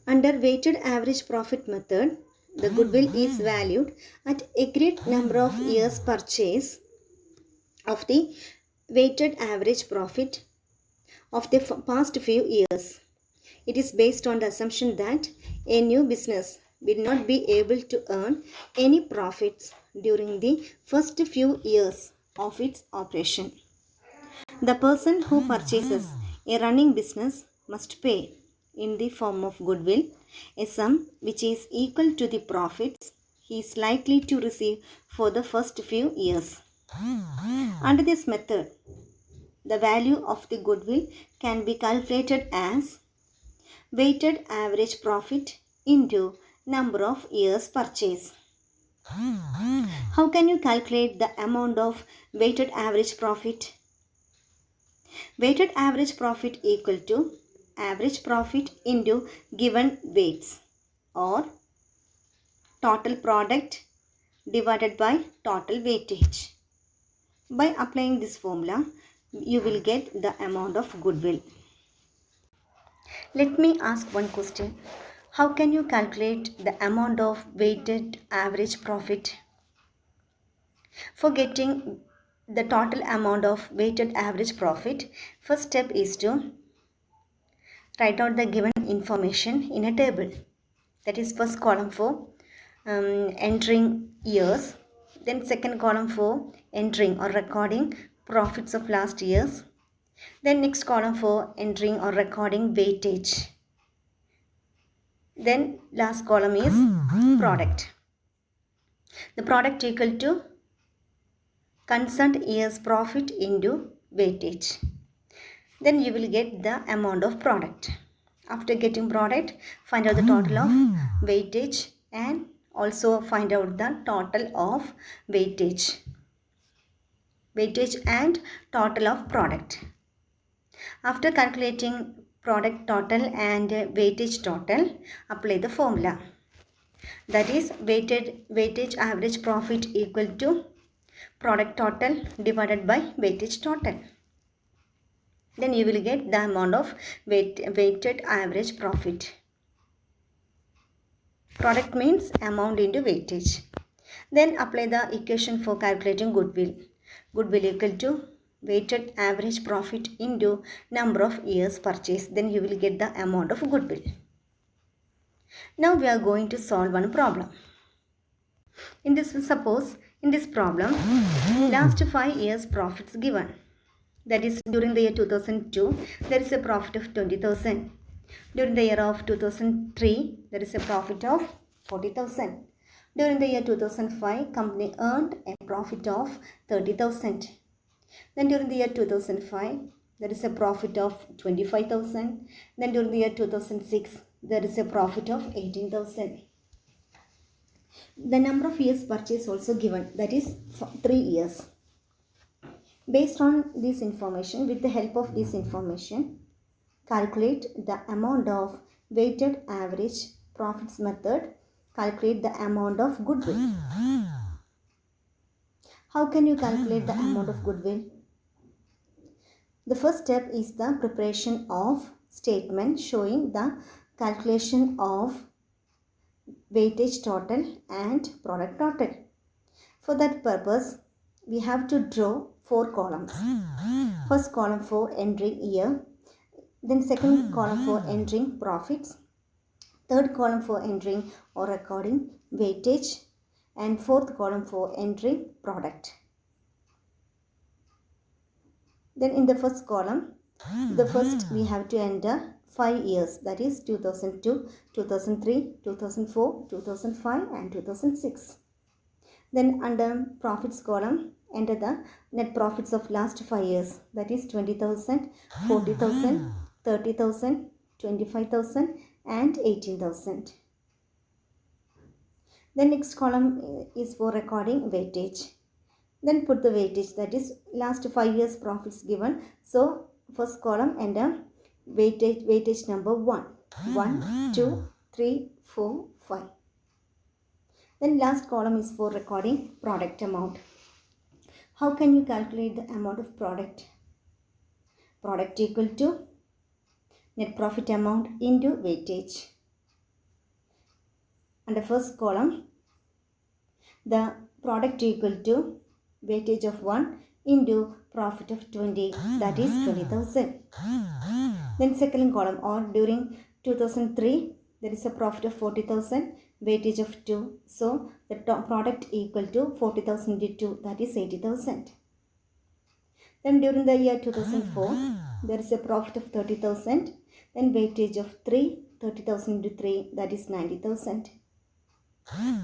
Under weighted average profit method, the goodwill is valued at agreed number of years purchase of the weighted average profit of the past few years. It is based on the assumption that a new business will not be able to earn any profits during the first few years of its operation. The person who purchases a running business must pay, in the form of goodwill, a sum which is equal to the profits he is likely to receive for the first few years. Under this method, the value of the goodwill can be calculated as weighted average profit into number of years purchase. How can you calculate the amount of weighted average profit? Weighted average profit equal to average profit into given weights, or total product divided by total weightage. By applying this formula, you will get the amount of goodwill. Let me ask one question. How can you calculate the amount of weighted average profit? For getting the total amount of weighted average profit, first step is to write out the given information in a table. That is first column for entering years, then second column for entering or recording profits of last years, then next column for entering or recording weightage, then last column is product. The product equal to concerned year's profit into weightage. Then you will get the amount of product. After getting product, find out the total of weightage and also find out the total of weightage and total of product. After calculating product total and weightage total, apply the formula. That is weightage average profit equal to product total divided by weightage total. Then you will get the amount of weighted average profit. Product means amount into weightage. Then apply the equation for calculating goodwill. Goodwill equal to weighted average profit into number of years purchased. Then you will get the amount of goodwill. Now we are going to solve one problem. Suppose in this problem, last 5 years profits given. That is, during the year 2002, there is a profit of 20,000. During the year of 2003, there is a profit of 40,000. During the year 2005, company earned a profit of 30,000. Then during the year 2005, there is a profit of 25,000. Then during the year 2006, there is a profit of 18,000. The number of years purchase also given, that is 3 years. Based on this information, with the help of this information, calculate the amount of weighted average profits method, calculate the amount of goodwill. How can you calculate the amount of goodwill? The first step is the preparation of statement showing the calculation of weightage total and product total. For that purpose, we have to draw 4 columns. First column for entering year, then second column for entering profits, third column for entering or recording weightage, and fourth column for entering product. Then in the first column, first we have to enter 5 years, that is 2002, 2003, 2004, 2005 and 2006. Then under profits column, enter the net profits of last 5 years, that is 20,000, 40,000, 30,000, 25,000 and 18,000. Then next column is for recording weightage. Then put the weightage, that is last 5 years profits given. So first column enter weightage number 1. 1, 2, 3, 4, 5. Then last column is for recording product amount. How can you calculate the amount of product? Product equal to net profit amount into weightage. Under first column, the product equal to weightage of 1 into profit of 20, that is 20,000. Then second column, or during 2003 there is a profit of 40,000, weightage of 2, so the product equal to 40,000 into 2, that is 80,000. Then during the year 2004 there is a profit of 30,000, then weightage of 3, 30,000 into 3, that is 90,000.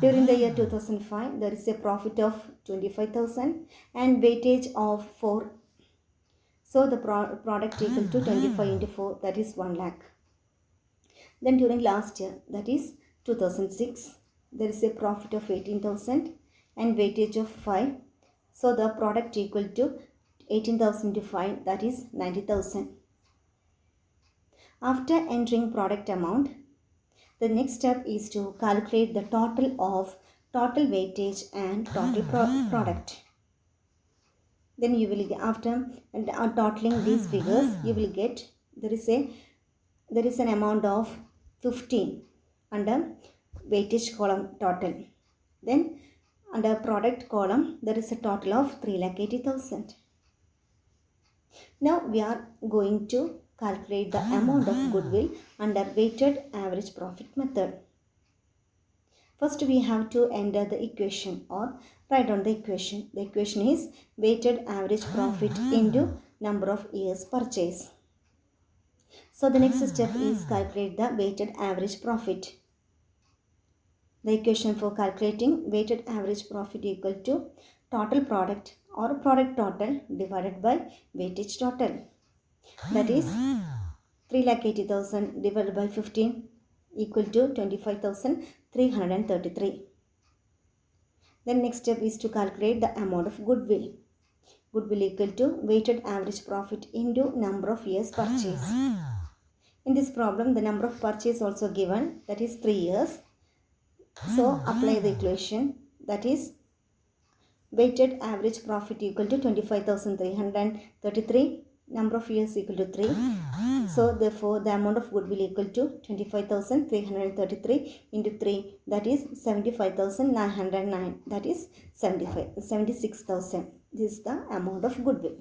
During the year 2005 there is a profit of 25,000 and weightage of 4, so the product equal to 25 into 4, that is 1 lakh. Then during last year, that is 2006, there is a profit of 18,000 and weightage of 5, so the product equal to 18,000 into 5, that is 90,000. After entering product amount, the next step is to calculate the total of total weightage and total product. Then you will, after totaling these figures, you will get there is an amount of 15 under weightage column total. Then under product column there is a total of 3,80,000. Now we are going to calculate the amount of goodwill under weighted average profit method. First we have to enter the equation or write down the equation. The equation is weighted average profit into number of years purchase. So the next step is calculate the weighted average profit. The equation for calculating weighted average profit equal to total product or product total divided by weightage total. That is 3,80,000 divided by 15 equal to 25,333. Then next step is to calculate the amount of goodwill. Goodwill equal to weighted average profit into number of years purchase. In this problem, the number of purchase also given, that is 3 years. So apply the equation, that is weighted average profit equal to 25,333, number of years equal to 3. So therefore the amount of goodwill equal to 25,333 into 3, that is 75,909, that is 76,000. This is the amount of goodwill.